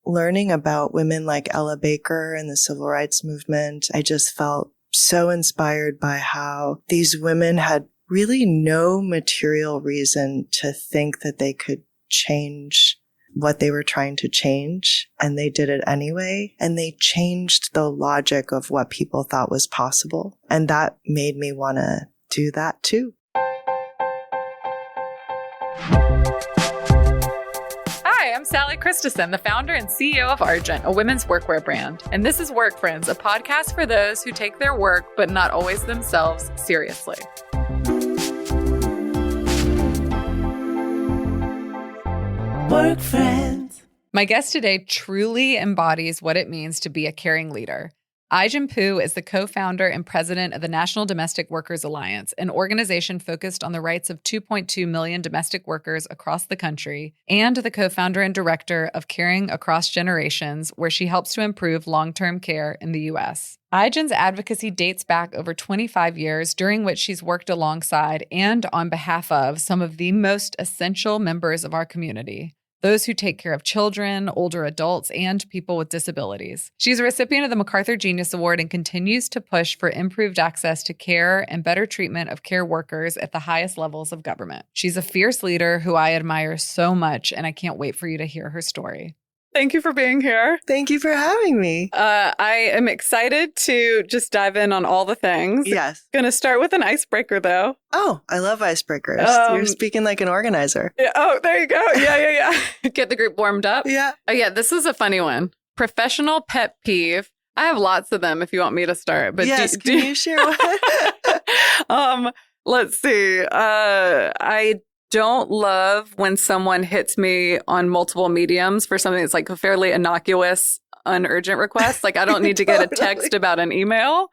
learning about women like Ella Baker and the civil rights movement, I just felt so inspired by how these women had really no material reason to think that they could change what they were trying to change. And they did it anyway. And they changed the logic of what people thought was possible. And that made me want to do that too. Hi, I'm Sali Christensen, the founder and CEO of Argent, a women's workwear brand. And this is Work Friends, a podcast for those who take their work, but not always themselves, seriously. Work Friends. My guest today truly embodies what it means to be a caring leader. Ai-jen Poo is the co-founder and president of the National Domestic Workers Alliance, an organization focused on the rights of 2.2 million domestic workers across the country, and the co-founder and director of Caring Across Generations, where she helps to improve long-term care in the U.S. Ai-jen's advocacy dates back over 25 years, during which she's worked alongside and on behalf of some of the most essential members of our community. Those who take care of children, older adults, and people with disabilities. She's a recipient of the MacArthur Genius Award and continues to push for improved access to care and better treatment of care workers at the highest levels of government. She's a fierce leader who I admire so much, and I can't wait for you to hear her story. Thank you for being here. Thank you for having me. I am excited to just dive in on all the things. Yes. Going to start with an icebreaker, though. Oh, I love icebreakers. You're speaking like an organizer. Yeah, oh, there you go. Yeah. Get the group warmed up. Yeah. Oh, yeah, this is a funny one. Professional pet peeve. I have lots of them if you want me to start. But yes, can you share one? Let's see. I don't love when someone hits me on multiple mediums for something that's like a fairly innocuous, unurgent request. Like I don't need to get a text about an email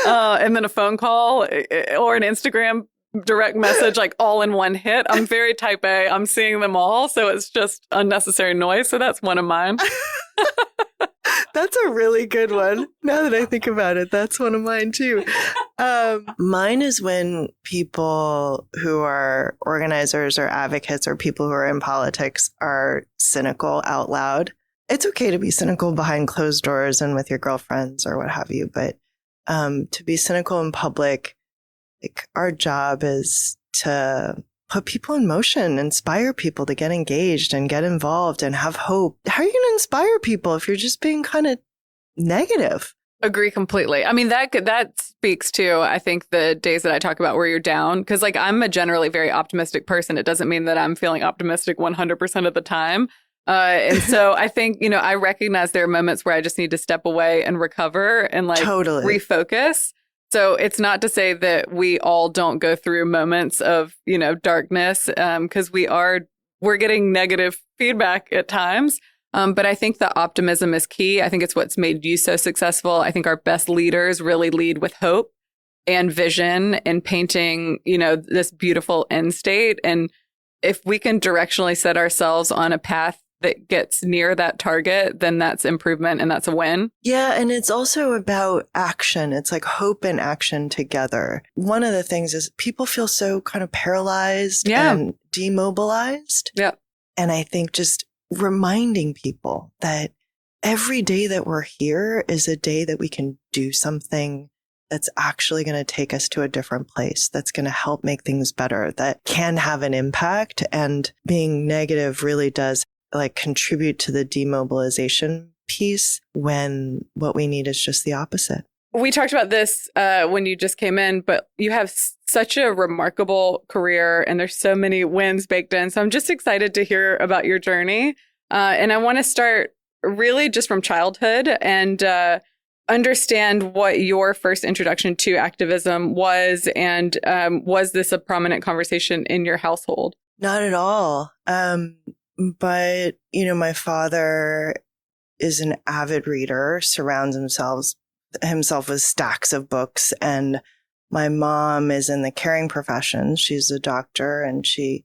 and then a phone call or an Instagram direct message, like all in one hit. I'm very type A. I'm seeing them all. So it's just unnecessary noise. So that's one of mine. That's a really good one. Now that I think about it, that's one of mine too. Mine is when people who are organizers or advocates or people who are in politics are cynical out loud. It's okay to be cynical behind closed doors and with your girlfriends or what have you, but to be cynical in public, like our job is to put people in motion, inspire people to get engaged and get involved and have hope. How are you going to inspire people if you're just being kind of negative? Agree completely. I mean, that speaks to, I think, the days that I talk about where you're down. Because like I'm a generally very optimistic person. It doesn't mean that I'm feeling optimistic 100% of the time. And so I think, I recognize there are moments where I just need to step away and recover and like refocus. So it's not to say that we all don't go through moments of, darkness, because we're getting negative feedback at times. But I think the optimism is key. I think it's what's made you so successful. I think our best leaders really lead with hope and vision and painting, this beautiful end state. And if we can directionally set ourselves on a path that gets near that target, then that's improvement and that's a win. Yeah. And it's also about action. It's like hope and action together. One of the things is people feel so kind of paralyzed and demobilized. Yeah. And I think just reminding people that every day that we're here is a day that we can do something that's actually going to take us to a different place, that's going to help make things better, that can have an impact. And being negative really does like contribute to the demobilization piece when what we need is just the opposite. We talked about this when you just came in, but you have such a remarkable career and there's so many wins baked in. So I'm just excited to hear about your journey. And I want to start really just from childhood and understand what your first introduction to activism was. And was this a prominent conversation in your household? Not at all. But, my father is an avid reader, surrounds himself with stacks of books. And my mom is in the caring profession. She's a doctor and she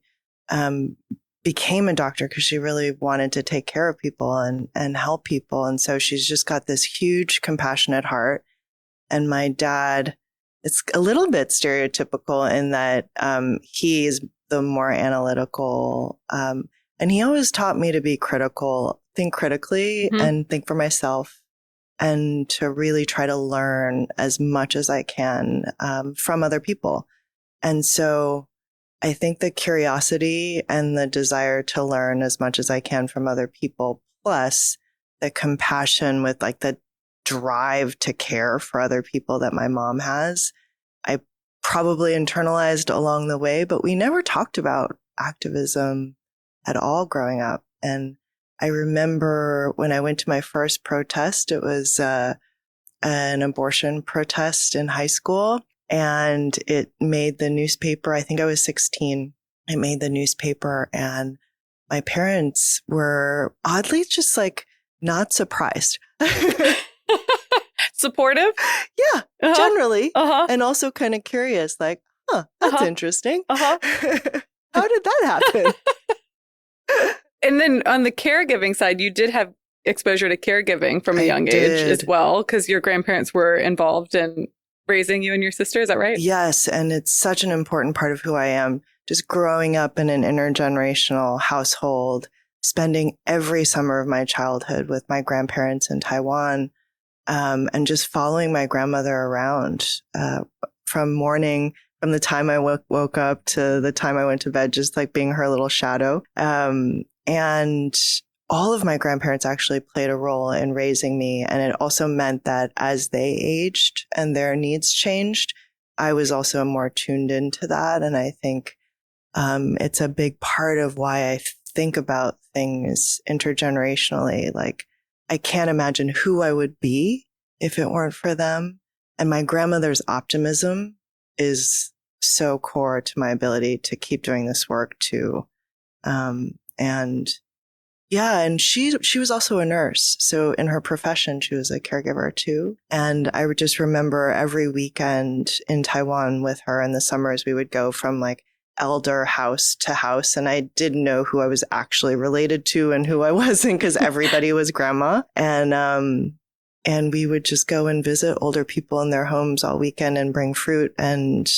became a doctor because she really wanted to take care of people and help people. And so she's just got this huge compassionate heart. And my dad, it's a little bit stereotypical in that he's the more analytical, And he always taught me to be critical, think critically and think for myself, and to really try to learn as much as I can from other people. And so I think the curiosity and the desire to learn as much as I can from other people, plus the compassion with like the drive to care for other people that my mom has, I probably internalized along the way, but we never talked about activism at all growing up. And I remember when I went to my first protest, it was an abortion protest in high school, and it made the newspaper. I think I was 16. It made the newspaper, and my parents were oddly just like not surprised. Supportive? Yeah, generally. And also kind of curious, like, that's interesting. How did that happen? And then on the caregiving side, you did have exposure to caregiving from a young age as well, because your grandparents were involved in raising you and your sister. Is that right? Yes. And it's such an important part of who I am. Just growing up in an intergenerational household, spending every summer of my childhood with my grandparents in Taiwan, and just following my grandmother around from the time I woke up to the time I went to bed, just like being her little shadow. And all of my grandparents actually played a role in raising me. And it also meant that as they aged and their needs changed, I was also more tuned into that. And I think it's a big part of why I think about things intergenerationally. Like, I can't imagine who I would be if it weren't for them. And my grandmother's optimism is so core to my ability to keep doing this work too. And she was also a nurse. So in her profession, she was a caregiver too. And I would just remember every weekend in Taiwan with her in the summers, we would go from like elder house to house. And I didn't know who I was actually related to and who I wasn't, because everybody was grandma. And we would just go and visit older people in their homes all weekend and bring fruit and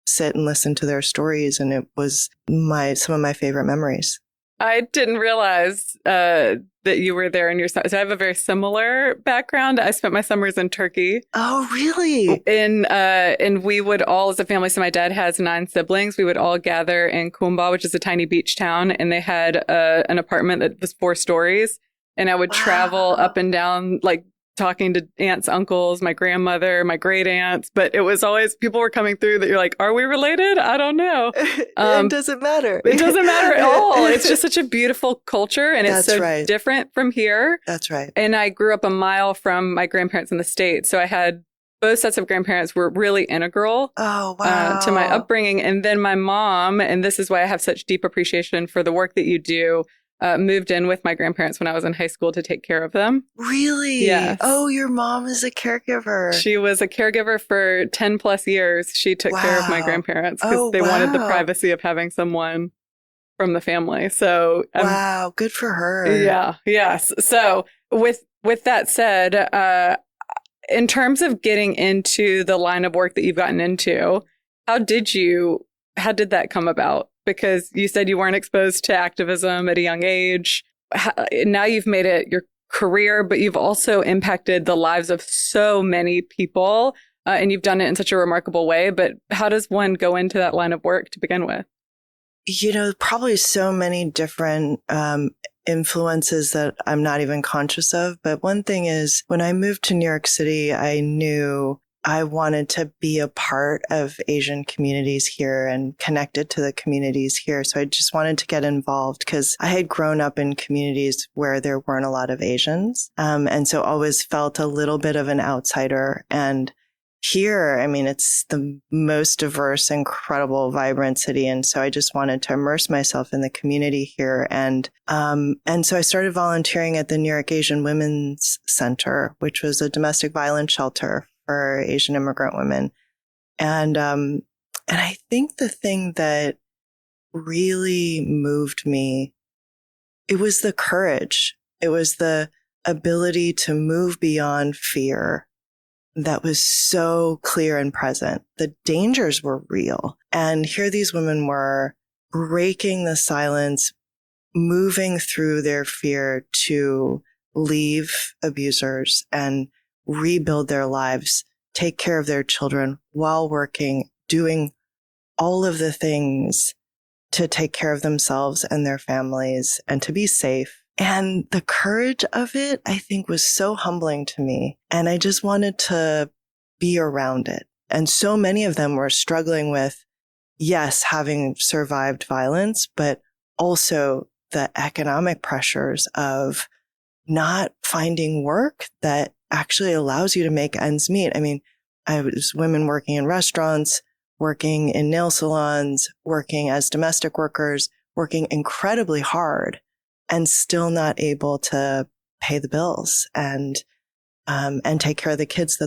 sit and listen to their stories. And it was some of my favorite memories. I didn't realize that you were there in your so I have a very similar background. I spent my summers in Turkey. Oh, really? And we would all, as a family, so my dad has 9 siblings. We would all gather in Kumba, which is a tiny beach town. And they had an apartment that was 4 stories. And I would travel up and down, like talking to aunts, uncles, my grandmother, my great aunts. But it was always, people were coming through that you're like, are we related? I don't know. It doesn't matter. It doesn't matter at all. It's just such a beautiful culture. And it's That's different from here. That's right. And I grew up a mile from my grandparents in the States. So I had both sets of grandparents were really integral to my upbringing. And then my mom, and this is why I have such deep appreciation for the work that you do, moved in with my grandparents when I was in high school to take care of them. Really? Yes. Oh, your mom is a caregiver. She was a caregiver for 10 plus years. She took care of my grandparents because they wanted the privacy of having someone from the family. So wow, good for her. Yeah. Yes. So with that said, in terms of getting into the line of work that you've gotten into, how did that come about? Because you said you weren't exposed to activism at a young age. Now you've made it your career, but you've also impacted the lives of so many people, and you've done it in such a remarkable way. But how does one go into that line of work to begin with? Probably so many different influences that I'm not even conscious of. But one thing is, when I moved to New York City, I knew I wanted to be a part of Asian communities here and connected to the communities here. So I just wanted to get involved because I had grown up in communities where there weren't a lot of Asians. And so always felt a little bit of an outsider. And here, I mean, it's the most diverse, incredible, vibrant city. And so I just wanted to immerse myself in the community here. And so I started volunteering at the New York Asian Women's Center, which was a domestic violence shelter for Asian immigrant women. And I think the thing that really moved me, it was the courage. It was the ability to move beyond fear that was so clear and present. The dangers were real. And here these women were breaking the silence, moving through their fear to leave abusers and rebuild their lives, take care of their children while working, doing all of the things to take care of themselves and their families and to be safe. And the courage of it, I think, was so humbling to me. And I just wanted to be around it. And so many of them were struggling with, yes, having survived violence, but also the economic pressures of not finding work that actually allows you to make ends meet. I mean, I was women working in restaurants, working in nail salons, working as domestic workers, working incredibly hard and still not able to pay the bills and take care of the kids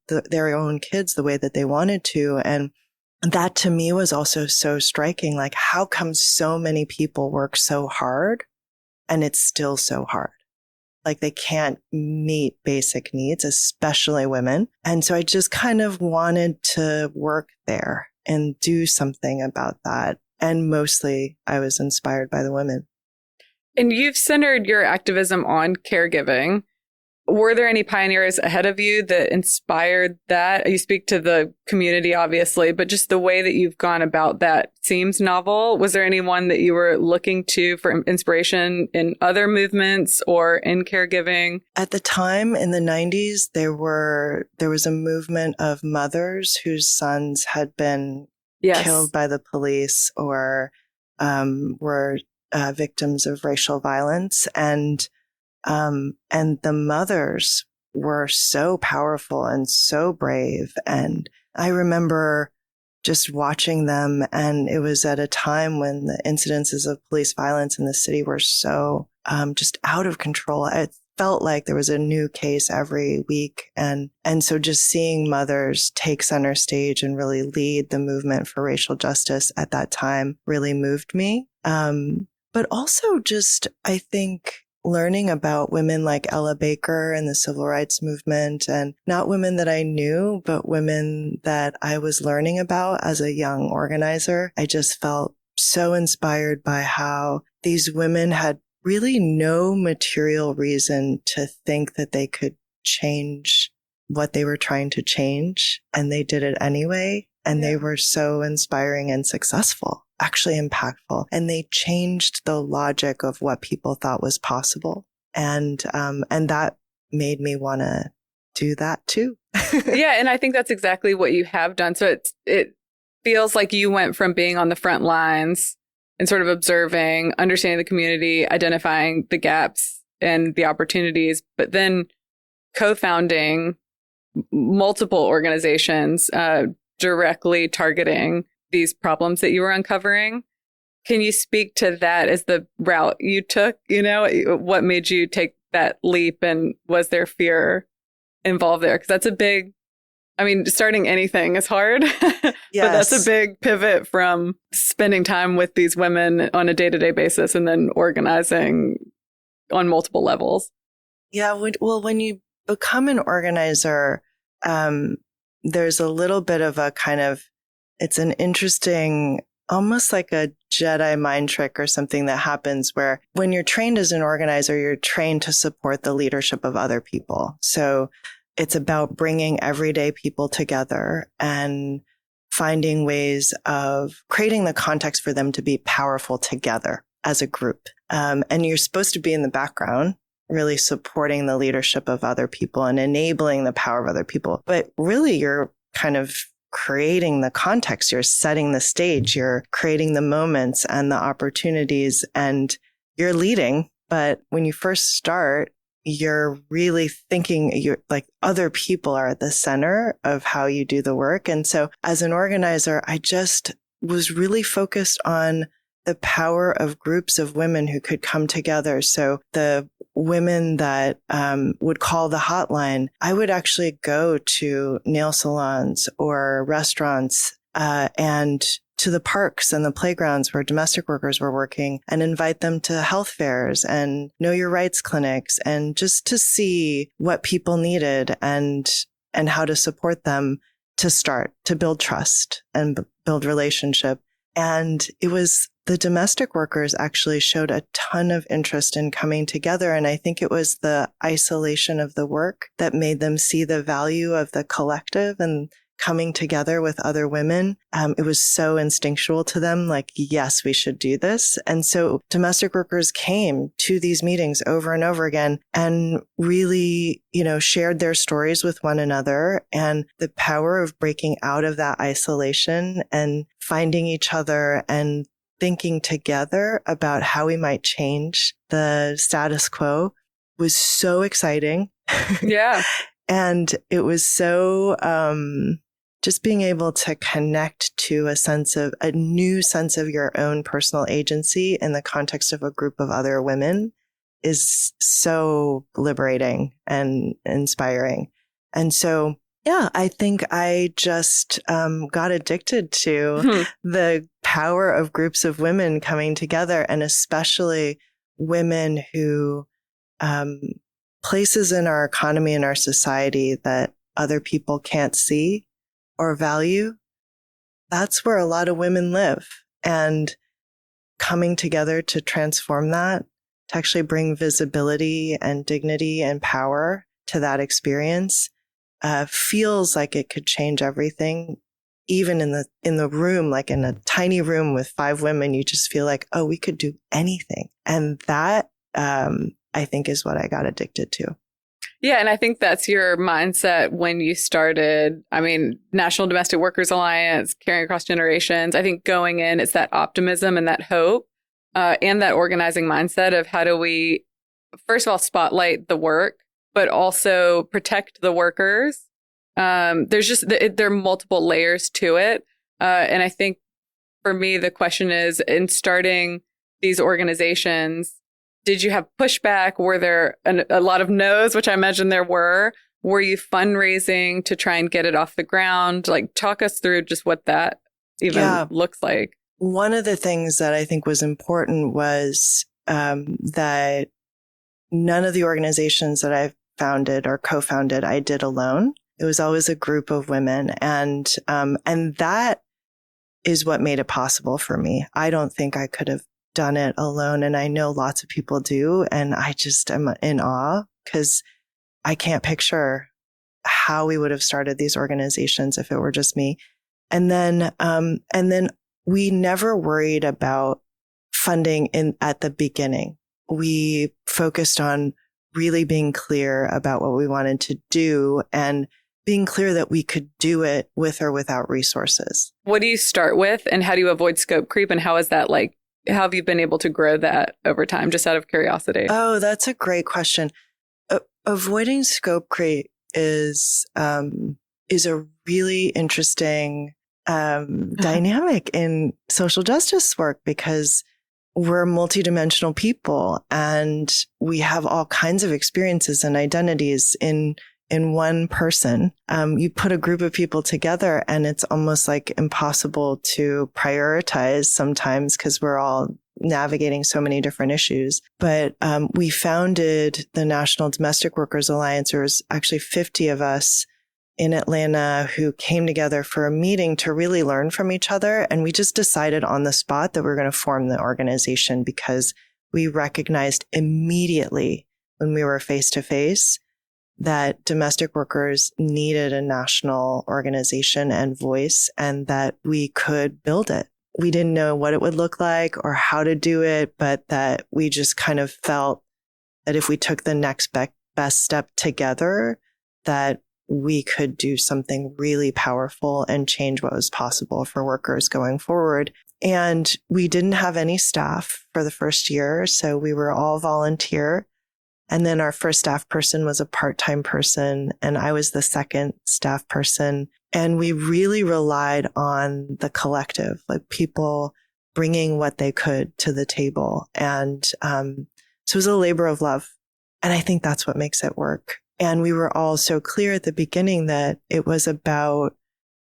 their own kids the way that they wanted to. And that to me was also so striking. Like, how come so many people work so hard and it's still so hard? Like, they can't meet basic needs, especially women. And so I just kind of wanted to work there and do something about that. And mostly I was inspired by the women. And you've centered your activism on caregiving. Were there any pioneers ahead of you that inspired that? You speak to the community, obviously, but just the way that you've gone about that seems novel. Was there anyone that you were looking to for inspiration in other movements or in caregiving? At the time in the 90s, there was a movement of mothers whose sons had been killed by the police or were victims of racial violence. And the mothers were so powerful and so brave. And I remember just watching them. And it was at a time when the incidences of police violence in the city were so just out of control. It felt like there was a new case every week. And so just seeing mothers take center stage and really lead the movement for racial justice at that time really moved me. But also just, I think, learning about women like Ella Baker and the civil rights movement, and not women that I knew, but women that I was learning about as a young organizer. I just felt so inspired by how these women had really no material reason to think that they could change what they were trying to change. And they did it anyway. And they were so inspiring and successful, actually impactful. And they changed the logic of what people thought was possible. And that made me want to do that too. Yeah. And I think that's exactly what you have done. So it feels like you went from being on the front lines and sort of observing, understanding the community, identifying the gaps and the opportunities, but then co-founding multiple organizations, directly targeting these problems that you were uncovering. Can you speak to that as the route you took? You know, what made you take that leap, and was there fear involved there? Because that's a big, I mean, starting anything is hard, Yes. But that's a big pivot from spending time with these women on a day-to-day basis and then organizing on multiple levels. Yeah. Well, when you become an organizer, there's a little bit of a kind of, it's an interesting, almost like a Jedi mind trick or something that happens where when you're trained as an organizer, you're trained to support the leadership of other people. So it's about bringing everyday people together and finding ways of creating the context for them to be powerful together as a group. And you're supposed to be in the background, really supporting the leadership of other people and enabling the power of other people. But really, you're kind of creating the context. You're setting the stage. You're creating the moments and the opportunities, and you're leading. But when you first start, you're really thinking you're like other people are at the center of how you do the work. And so as an organizer, I just was really focused on the power of groups of women who could come together. So the women that would call the hotline, I would actually go to nail salons or restaurants and to the parks and the playgrounds where domestic workers were working and invite them to health fairs and know your rights clinics, and just to see what people needed and how to support them to start to build trust and build relationship. And it was the domestic workers actually showed a ton of interest in coming together. And I think it was the isolation of the work that made them see the value of the collective and coming together with other women. It was so instinctual to them, like, yes, we should do this. And so domestic workers came to these meetings over and over again and really, shared their stories with one another, and the power of breaking out of that isolation and finding each other and thinking together about how we might change the status quo was so exciting. Yeah. And it was so, just being able to connect to a new sense of your own personal agency in the context of a group of other women is so liberating and inspiring. And so, yeah, I think I just got addicted to the power of groups of women coming together, and especially women who places in our economy and our society that other people can't see or value. That's where a lot of women live. And coming together to transform that, to actually bring visibility and dignity and power to that experience, feels like it could change everything. Even in the room, like in a tiny room with 5 women, you just feel like, oh, we could do anything. And that, I think, is what I got addicted to. Yeah. And I think that's your mindset when you started, National Domestic Workers Alliance, Caring Across Generations. I think going in, it's that optimism and that hope and that organizing mindset of how do we, first of all, spotlight the work, but also protect the workers. There are multiple layers to it. And I think for me, the question is, in starting these organizations, did you have pushback? Were there a lot of no's, which I imagine there were? Were you fundraising to try and get it off the ground? Like, talk us through just what that even looks like. One of the things that I think was important was that none of the organizations that I've founded or co-founded, I did alone. It was always a group of women. And that is what made it possible for me. I don't think I could have done it alone. And I know lots of people do. And I just am in awe because I can't picture how we would have started these organizations if it were just me. And then we never worried about funding at the beginning. We focused on really being clear about what we wanted to do and being clear that we could do it with or without resources. What do you start with, and how do you avoid scope creep? And how is that like? How have you been able to grow that over time, just out of curiosity? Oh, that's a great question. Avoiding scope creep is a really interesting dynamic in social justice work, because we're multidimensional people and we have all kinds of experiences and identities in one person. You put a group of people together and it's almost like impossible to prioritize sometimes because we're all navigating so many different issues. But we founded the National Domestic Workers Alliance. There was actually 50 of us in Atlanta who came together for a meeting to really learn from each other. And we just decided on the spot that we were going to form the organization because we recognized immediately when we were face to face that domestic workers needed a national organization and voice, and that we could build it. We didn't know what it would look like or how to do it, but that we just kind of felt that if we took the next best step together, that we could do something really powerful and change what was possible for workers going forward. And we didn't have any staff for the first year, so we were all volunteer. And then our first staff person was a part-time person, and I was the second staff person. And we really relied on the collective, like people bringing what they could to the table. And so it was a labor of love. And I think that's what makes it work. And we were all so clear at the beginning that it was about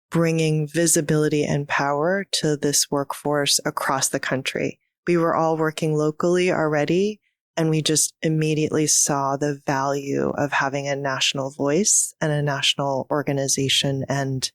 bringing visibility and power to this workforce across the country. We were all working locally already, and we just immediately saw the value of having a national voice and a national organization and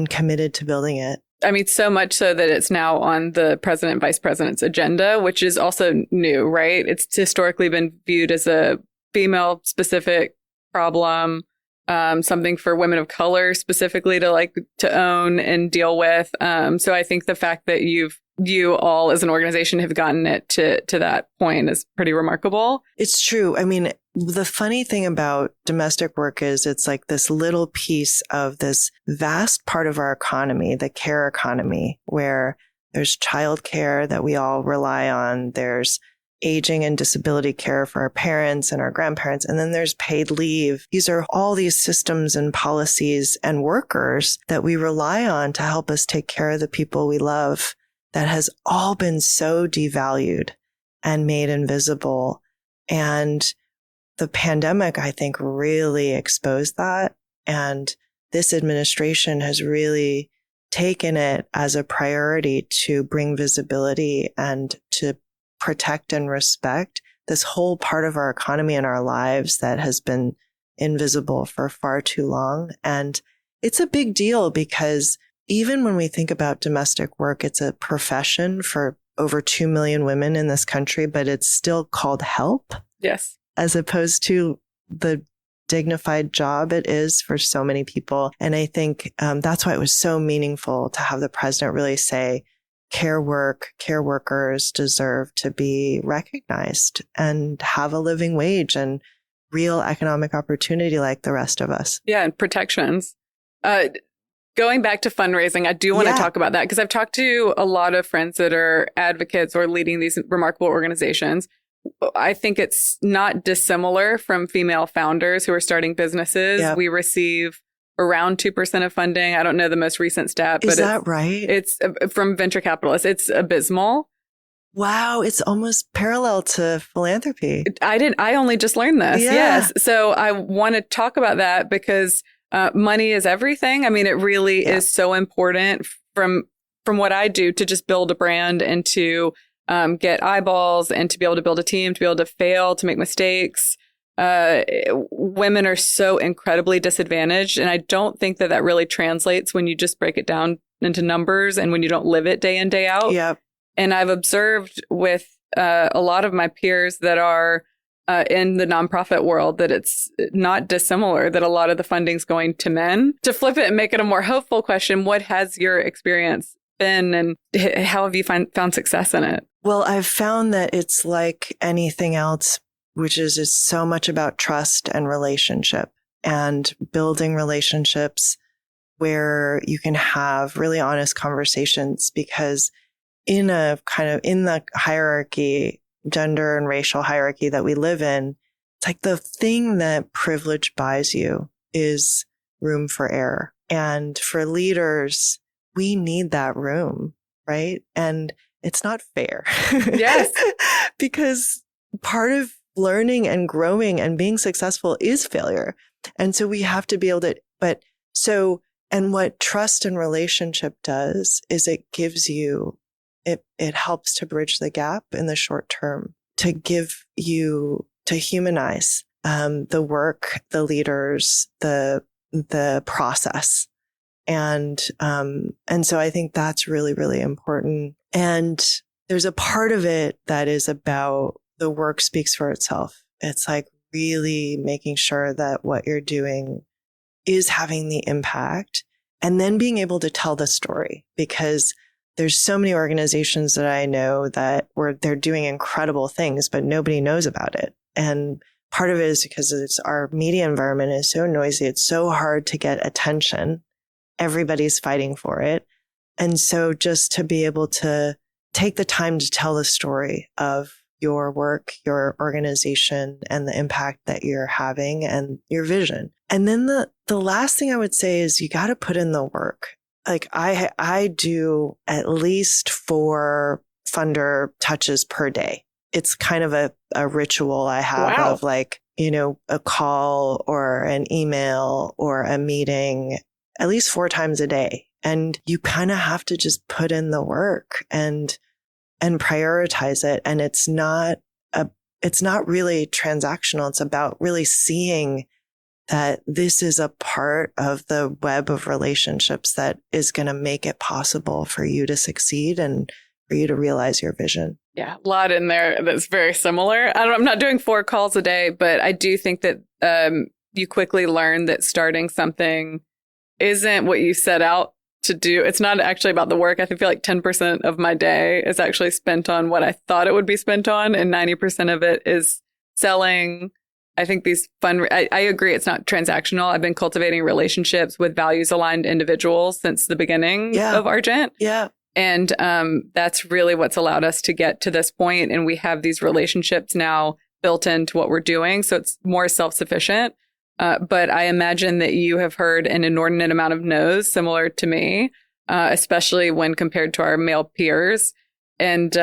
committed to building it. I mean, so much so that it's now on the president and vice president's agenda, which is also new, right? It's historically been viewed as a female specific problem, something for women of color specifically to own and deal with. So I think the fact that you all as an organization have gotten it to that point is pretty remarkable. It's true. I mean, the funny thing about domestic work is it's like this little piece of this vast part of our economy, the care economy, where there's childcare that we all rely on. There's aging and disability care for our parents and our grandparents. And then there's paid leave. These are all these systems and policies and workers that we rely on to help us take care of the people we love, that has all been so devalued and made invisible. And the pandemic, I think, really exposed that. And this administration has really taken it as a priority to bring visibility and to protect and respect this whole part of our economy and our lives that has been invisible for far too long. And it's a big deal because even when we think about domestic work, it's a profession for over 2 million women in this country, but it's still called help. Yes. As opposed to the dignified job it is for so many people. And I think that's why it was so meaningful to have the president really say, care workers deserve to be recognized and have a living wage and real economic opportunity like the rest of us. Yeah, and protections. Going back to fundraising, I do want to talk about that because I've talked to a lot of friends that are advocates or leading these remarkable organizations. I think it's not dissimilar from female founders who are starting businesses. Yep. We receive around 2% of funding. I don't know the most recent stat, but is that right? It's from venture capitalists. It's abysmal. Wow, it's almost parallel to philanthropy. I only just learned this. Yeah. Yes. So I want to talk about that because money is everything. I mean, it really is so important from what I do to just build a brand and to get eyeballs and to be able to build a team, to be able to fail, to make mistakes. Women are so incredibly disadvantaged. And I don't think that really translates when you just break it down into numbers and when you don't live it day in, day out. Yep. And I've observed with a lot of my peers that are in the nonprofit world that it's not dissimilar, that a lot of the funding's going to men. To flip it and make it a more hopeful question, what has your experience been and how have you found success in it? Well, I've found that it's like anything else, which is it's so much about trust and relationship and building relationships where you can have really honest conversations, because in a kind of in the hierarchy, gender and racial hierarchy that we live in, it's like the thing that privilege buys you is room for error. And for leaders, we need that room, right? And it's not fair. Yes. Because part of learning and growing and being successful is failure. And so we have to be able to, and what trust and relationship does is it gives you, it helps to bridge the gap in the short term, to give you, to humanize the work, the leaders, the process. And so I think that's really, really important. And there's a part of it that is about the work speaks for itself. It's like really making sure that what you're doing is having the impact, and then being able to tell the story, because there's so many organizations that I know that they're doing incredible things, but nobody knows about it. And part of it is because our media environment is so noisy. It's so hard to get attention. Everybody's fighting for it. And so just to be able to take the time to tell the story of your work, your organization, and the impact that you're having and your vision. And then the last thing I would say is you got to put in the work. Like I do at least 4 funder touches per day. It's kind of a ritual I have of like, a call or an email or a meeting at least 4 times a day. And you kind of have to just put in the work and prioritize it. And it's not really transactional. It's about really seeing that this is a part of the web of relationships that is going to make it possible for you to succeed and for you to realize your vision. Yeah, a lot in there that's very similar. I'm not doing 4 calls a day, but I do think that you quickly learn that starting something isn't what you set out to do. It's not actually about the work. I feel like 10% of my day is actually spent on what I thought it would be spent on, and 90% of it is selling. I think these I agree, it's not transactional. I've been cultivating relationships with values aligned individuals since the beginning of Argent. Yeah. And that's really what's allowed us to get to this point. And we have these relationships now built into what we're doing. So it's more self-sufficient. But I imagine that you have heard an inordinate amount of no's similar to me, especially when compared to our male peers. And,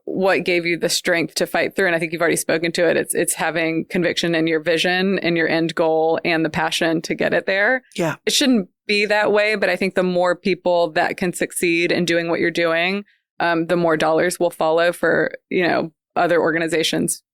what gave you the strength to fight through? And I think you've already spoken to it. It's having conviction in your vision and your end goal and the passion to get it there. Yeah. It shouldn't be that way, but I think the more people that can succeed in doing what you're doing, the more dollars will follow for, other organizations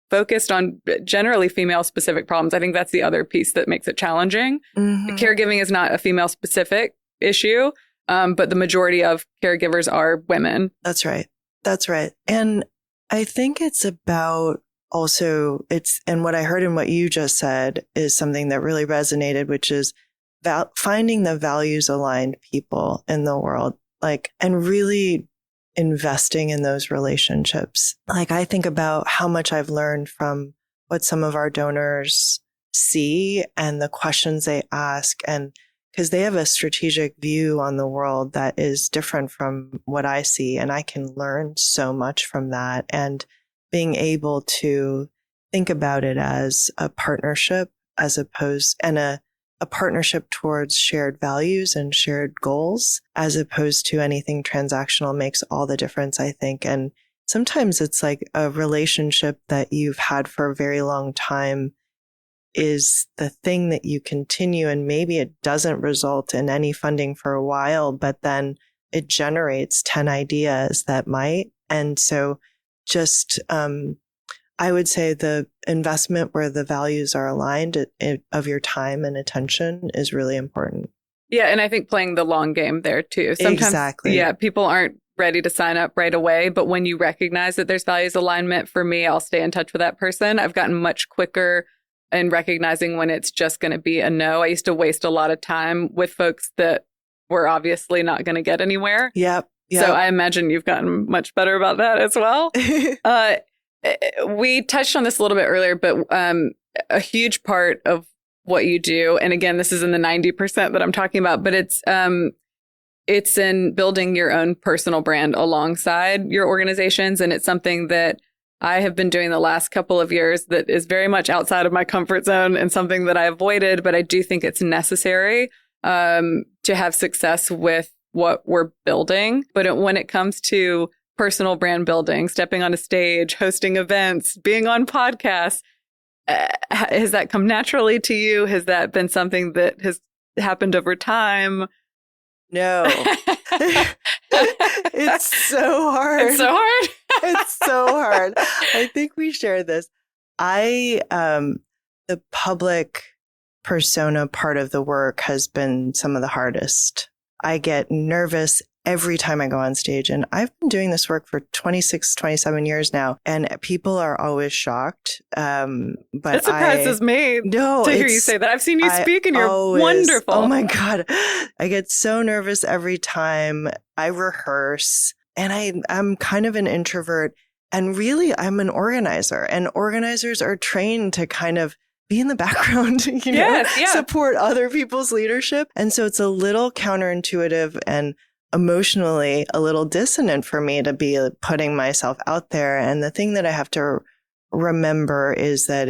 focused on generally female specific problems. I think that's the other piece that makes it challenging. Mm-hmm. Caregiving is not a female specific issue, but the majority of caregivers are women. That's right. That's right. And I think it's about also and what I heard in what you just said is something that really resonated, which is finding the values aligned people in the world, and really investing in those relationships. I think about how much I've learned from what some of our donors see and the questions they ask, and because they have a strategic view on the world that is different from what I see. And I can learn so much from that, and being able to think about it as a partnership and a partnership towards shared values and shared goals, as opposed to anything transactional, makes all the difference, I think. And sometimes it's like a relationship that you've had for a very long time is the thing that you continue, and maybe it doesn't result in any funding for a while, but then it generates 10 ideas that might. And so just, I would say the investment where the values are aligned of your time and attention is really important. Yeah. And I think playing the long game there too. Sometimes, exactly. Yeah. People aren't ready to sign up right away. But when you recognize that there's values alignment, for me, I'll stay in touch with that person. I've gotten much quicker in recognizing when it's just going to be a no. I used to waste a lot of time with folks that were obviously not going to get anywhere. Yep. So I imagine you've gotten much better about that as well. We touched on this a little bit earlier, but a huge part of what you do, and again, this is in the 90% that I'm talking about, but it's in building your own personal brand alongside your organizations. And it's something that I have been doing the last couple of years that is very much outside of my comfort zone and something that I avoided, but I do think it's necessary to have success with what we're building. But when it comes to personal brand building, stepping on a stage, hosting events, being on podcasts, has that come naturally to you? Has that been something that has happened over time? No. It's so hard. It's so hard. It's so hard. I think we share this. The public persona part of the work has been some of the hardest. I get nervous every time I go on stage, and I've been doing this work for 26, 27 years now, and people are always shocked. But it surprises me to hear you say that. I've seen you speak and you're wonderful. Oh my God. I get so nervous every time I rehearse, and I'm kind of an introvert, and really I'm an organizer, and organizers are trained to kind of be in the background, support other people's leadership. And so it's a little counterintuitive and emotionally a little dissonant for me to be putting myself out there. And the thing that I have to remember is that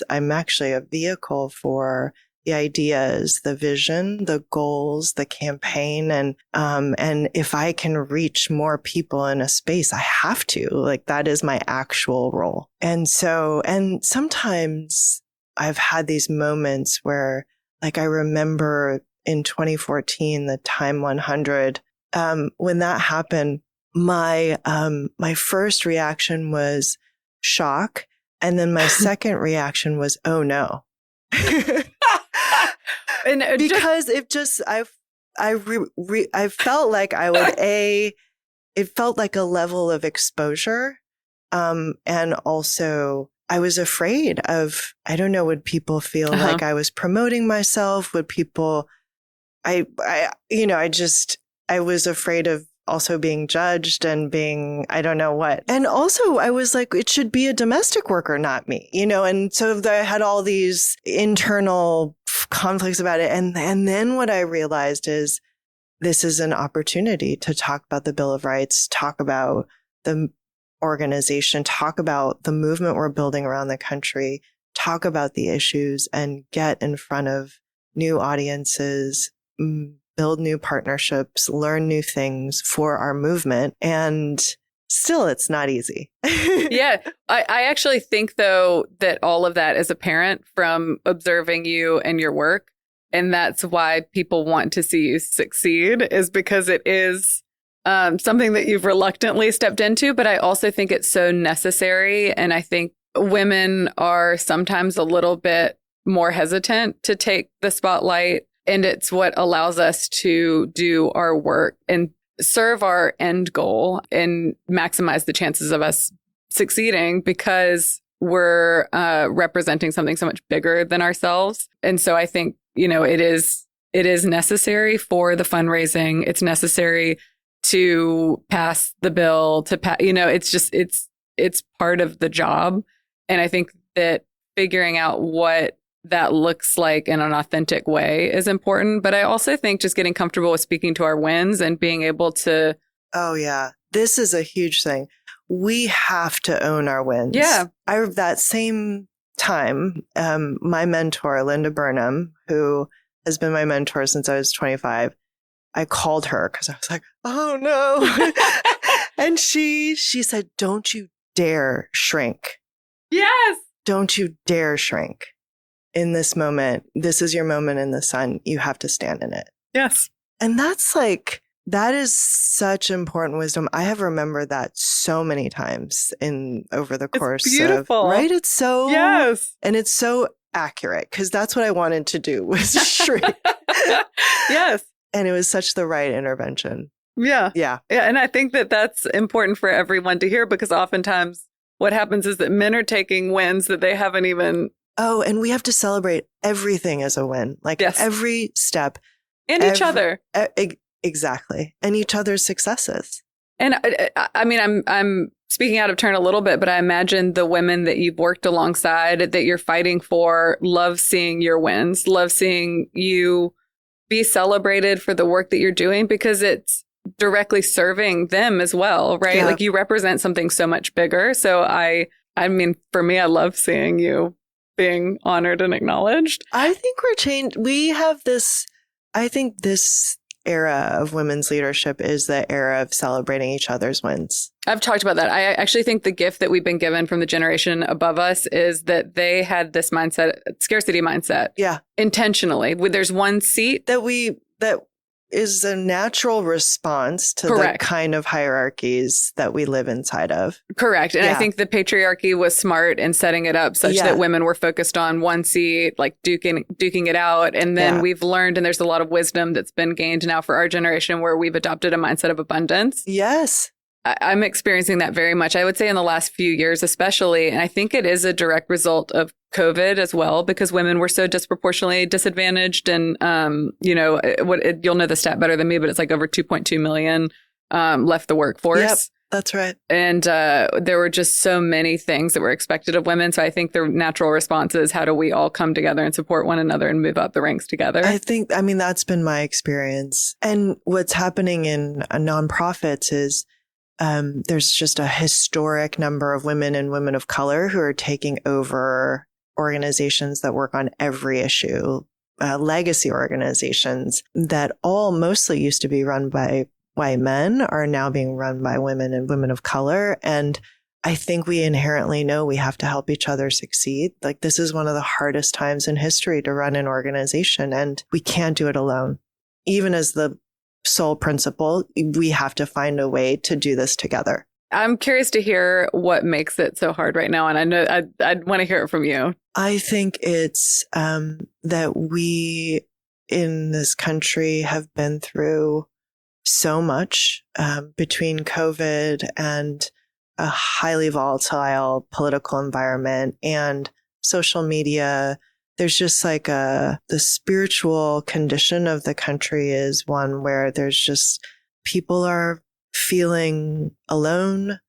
I'm actually a vehicle for the ideas, the vision, the goals, the campaign. And if I can reach more people in a space, I have to, that is my actual role. And sometimes I've had these moments where, I remember in 2014, the Time 100, when that happened, my first reaction was shock. And then my second reaction was, oh no, And because it just, I felt like I would, it felt like a level of exposure. And also I was afraid of, I don't know, would people feel like I was promoting myself? Would people, I was afraid of also being judged and being, I don't know what. And also I was like, it should be a domestic worker, not me, and so I had all these internal conflicts about it. And then what I realized is this is an opportunity to talk about the Bill of Rights, talk about the organization, talk about the movement we're building around the country, talk about the issues and get in front of new audiences, build new partnerships, learn new things for our movement. And still, it's not easy. Yeah. I actually think, though, that all of that is apparent from observing you and your work. And that's why people want to see you succeed, is because it is something that you've reluctantly stepped into. But I also think it's so necessary. And I think women are sometimes a little bit more hesitant to take the spotlight. And it's what allows us to do our work and serve our end goal and maximize the chances of us succeeding, because we're representing something so much bigger than ourselves. And so I think, it is necessary for the fundraising. It's necessary to pass the bill, it's part of the job. And I think that figuring out what that looks like in an authentic way is important. But I also think just getting comfortable with speaking to our wins and being able to. Oh, yeah. This is a huge thing. We have to own our wins. Yeah. That same time, my mentor, Linda Burnham, who has been my mentor since I was 25, I called her because I was like, oh no. And she said, don't you dare shrink. Yes. Don't you dare shrink. In this moment, this is your moment in the sun. You have to stand in it. Yes. And that is such important wisdom. I have remembered that so many times over the course beautiful. Of, right? It's so, yes. And it's so accurate, because that's what I wanted to do, was shrink. Yes. And it was such the right intervention. Yeah. Yeah. Yeah. And I think that that's important for everyone to hear, because oftentimes what happens is that men are taking wins that they haven't even. Oh, and we have to celebrate everything as a win, like every step. And each other. Exactly. And each other's successes. And I mean, I'm speaking out of turn a little bit, but I imagine the women that you've worked alongside, that you're fighting for, love seeing your wins, love seeing you be celebrated for the work that you're doing, because it's directly serving them as well, right? Yeah. Like, you represent something so much bigger. So I mean, for me, I love seeing you being honored and acknowledged. I think we have this, I think this era of women's leadership is the era of celebrating each other's wins. I've talked about that. I actually think the gift that we've been given from the generation above us is that they had this mindset, scarcity mindset. Yeah. Intentionally. There's one seat that is a natural response to Correct. The kind of hierarchies that we live inside of. Correct. And I think the patriarchy was smart in setting it up such that women were focused on one seat, like duking it out. And then we've learned, and there's a lot of wisdom that's been gained now for our generation, where we've adopted a mindset of abundance. Yes. I'm experiencing that very much, I would say, in the last few years, especially. And I think it is a direct result of COVID as well, because women were so disproportionately disadvantaged. And, you'll know the stat better than me, but it's like over 2.2 million left the workforce. Yep, that's right. And there were just so many things that were expected of women. So I think the natural response is, how do we all come together and support one another and move up the ranks together? I mean, that's been my experience. And what's happening in nonprofits is there's just a historic number of women and women of color who are taking over organizations that work on every issue, legacy organizations that all mostly used to be run by white men are now being run by women and women of color. And I think we inherently know we have to help each other succeed. Like, this is one of the hardest times in history to run an organization, and we can't do it alone. Even as the sole principal, we have to find a way to do this together. I'm curious to hear what makes it so hard right now. And I know I'd want to hear it from you. I think it's that we in this country have been through so much between COVID and a highly volatile political environment and social media. There's just like the spiritual condition of the country is one where there's just people are feeling alone,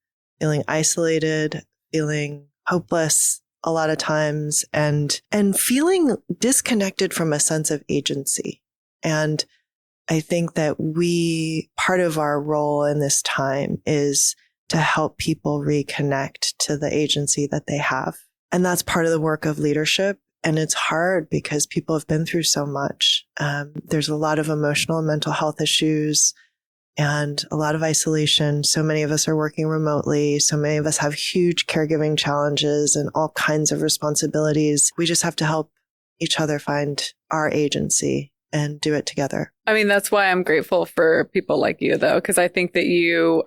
feeling isolated, feeling hopeless a lot of times, and feeling disconnected from a sense of agency. And I think that part of our role in this time is to help people reconnect to the agency that they have. And that's part of the work of leadership. And it's hard because people have been through so much. There's a lot of emotional and mental health issues and a lot of isolation. So many of us are working remotely. So many of us have huge caregiving challenges and all kinds of responsibilities. We just have to help each other find our agency and do it together. I mean, that's why I'm grateful for people like you, though, because I think that you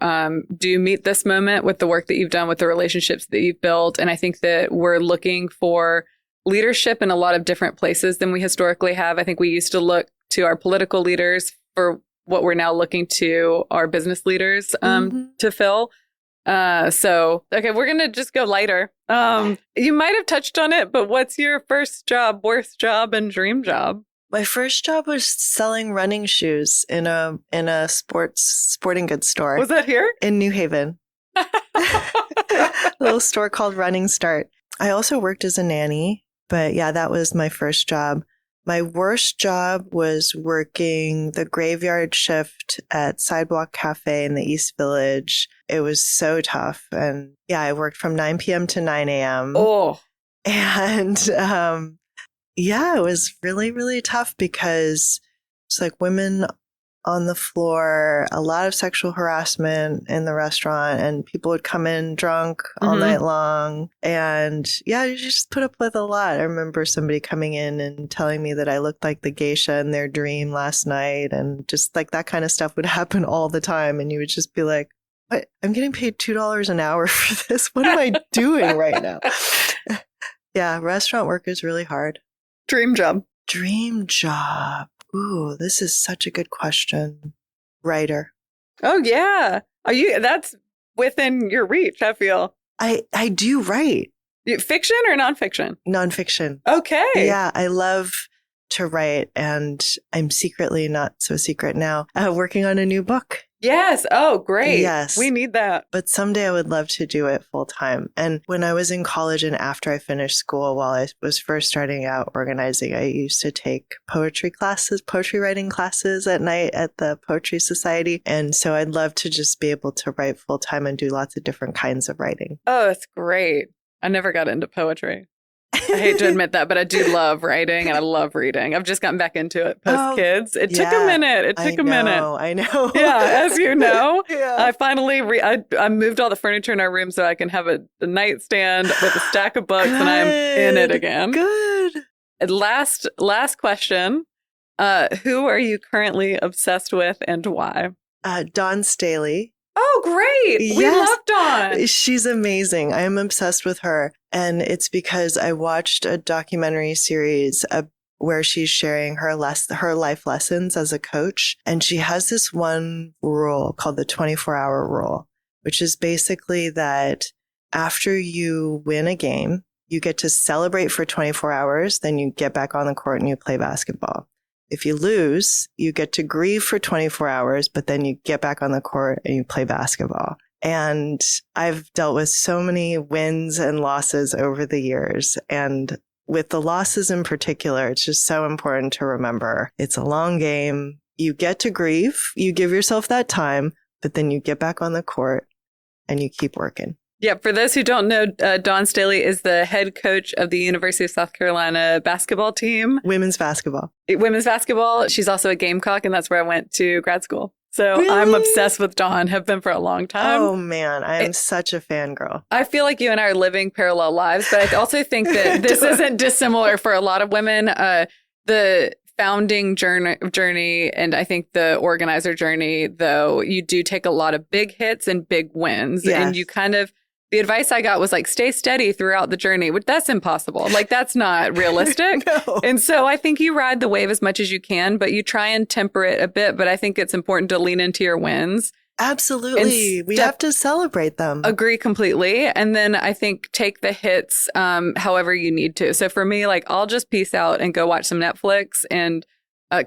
do meet this moment with the work that you've done, with the relationships that you've built. And I think that we're looking for leadership in a lot of different places than we historically have. I think we used to look to our political leaders for what we're now looking to our business leaders to fill. So, okay, we're going to just go lighter. You might have touched on it, but what's your first job, worst job, and dream job? My first job was selling running shoes in a sporting goods store. Was that here? In New Haven. A little store called Running Start. I also worked as a nanny, but yeah, that was my first job. My worst job was working the graveyard shift at Sidewalk Cafe in the East Village. It was so tough. And yeah, I worked from 9 p.m. to 9 a.m. Oh. And yeah, it was really, really tough because it's like women on the floor, a lot of sexual harassment in the restaurant, and people would come in drunk all night long. And yeah, you just put up with a lot. I remember somebody coming in and telling me that I looked like the geisha in their dream last night. And just like that kind of stuff would happen all the time. And you would just be like, what? I'm getting paid $2 an hour for this. What am I doing right now? Yeah, restaurant work is really hard. Dream job. Dream job. Ooh, this is such a good question. Writer. Oh, yeah. That's within your reach, I feel. I do write. Fiction or nonfiction? Nonfiction. Okay. Yeah, I love to write, and I'm secretly, not so secret now, working on a new book. Yes. Oh, great. Yes. We need that. But someday I would love to do it full time. And when I was in college and after I finished school, while I was first starting out organizing, I used to take poetry writing classes at night at the Poetry Society. And so I'd love to just be able to write full time and do lots of different kinds of writing. Oh, that's great. I never got into poetry. I hate to admit that, but I do love writing and I love reading. I've just gotten back into it post kids. It took a minute. I know. Yeah, as you know, Yeah. I finally I moved all the furniture in our room so I can have a nightstand with a stack of books, and I'm in it again. Good. And last question. Who are you currently obsessed with and why? Dawn Staley. Oh, great. We Yes. love Dawn. She's amazing. I am obsessed with her. And it's because I watched a documentary series where she's sharing her life lessons as a coach. And she has this one rule called the 24-hour rule, which is basically that after you win a game, you get to celebrate for 24 hours. Then you get back on the court and you play basketball. If you lose, you get to grieve for 24 hours, but then you get back on the court and you play basketball. And I've dealt with so many wins and losses over the years. And with the losses in particular, it's just so important to remember it's a long game. You get to grieve. You give yourself that time, but then you get back on the court and you keep working. Yeah, for those who don't know, Dawn Staley is the head coach of the University of South Carolina basketball team. Women's basketball. She's also a Gamecock, and that's where I went to grad school. So Really? I'm obsessed with Dawn, have been for a long time. Oh, man. I am such a fangirl. I feel like you and I are living parallel lives, but I also think that this isn't dissimilar for a lot of women. The founding journey, and I think the organizer journey, though, you do take a lot of big hits and big wins. Yes. And you kind of, the advice I got was like, stay steady throughout the journey, but that's impossible. Like, that's not realistic. No. And so I think you ride the wave as much as you can, but you try and temper it a bit. But I think it's important to lean into your wins. Absolutely. We have to celebrate them. Agree completely. And then I think take the hits however you need to. So for me, like, I'll just peace out and go watch some Netflix and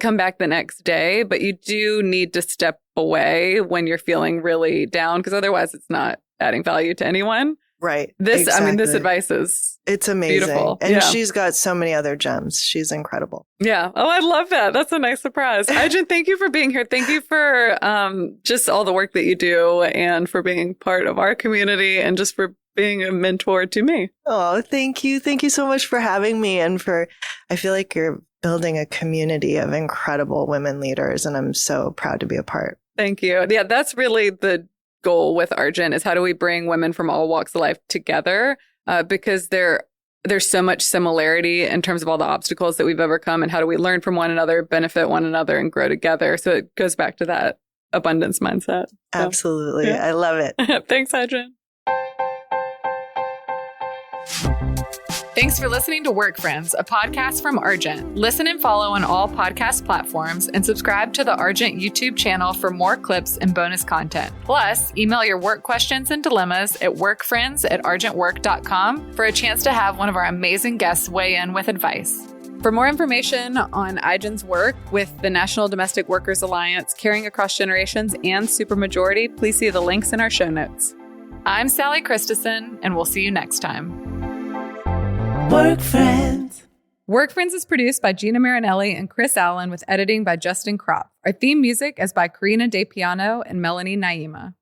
come back the next day. But you do need to step away when you're feeling really down, because otherwise it's not adding value to anyone. Right. This, I mean, this Exactly. advice is It's amazing. beautiful. And Yeah. she's got so many other gems. She's incredible. Yeah. Oh, I love that. That's a nice surprise. Ajin, thank you for being here. Thank you for just all the work that you do and for being part of our community and just for being a mentor to me. Oh, thank you. Thank you so much for having me. And I feel like you're building a community of incredible women leaders, and I'm so proud to be a part. Thank you. Yeah, that's really the goal with Argent, is how do we bring women from all walks of life together? Because there's so much similarity in terms of all the obstacles that we've overcome, and how do we learn from one another, benefit one another, and grow together? So it goes back to that abundance mindset. So, Absolutely. yeah. I love it. Thanks, Adrian. Thanks for listening to Work Friends, a podcast from Argent. Listen and follow on all podcast platforms and subscribe to the Argent YouTube channel for more clips and bonus content. Plus, email your work questions and dilemmas at workfriends@argentwork.com for a chance to have one of our amazing guests weigh in with advice. For more information on Ajin's work with the National Domestic Workers Alliance, Caring Across Generations, and Supermajority, please see the links in our show notes. I'm Sally Christensen, and we'll see you next time. Work Friends. Work Friends is produced by Gina Marinelli and Chris Allen with editing by Justin Kropp. Our theme music is by Karina De Piano and Melanie Naima.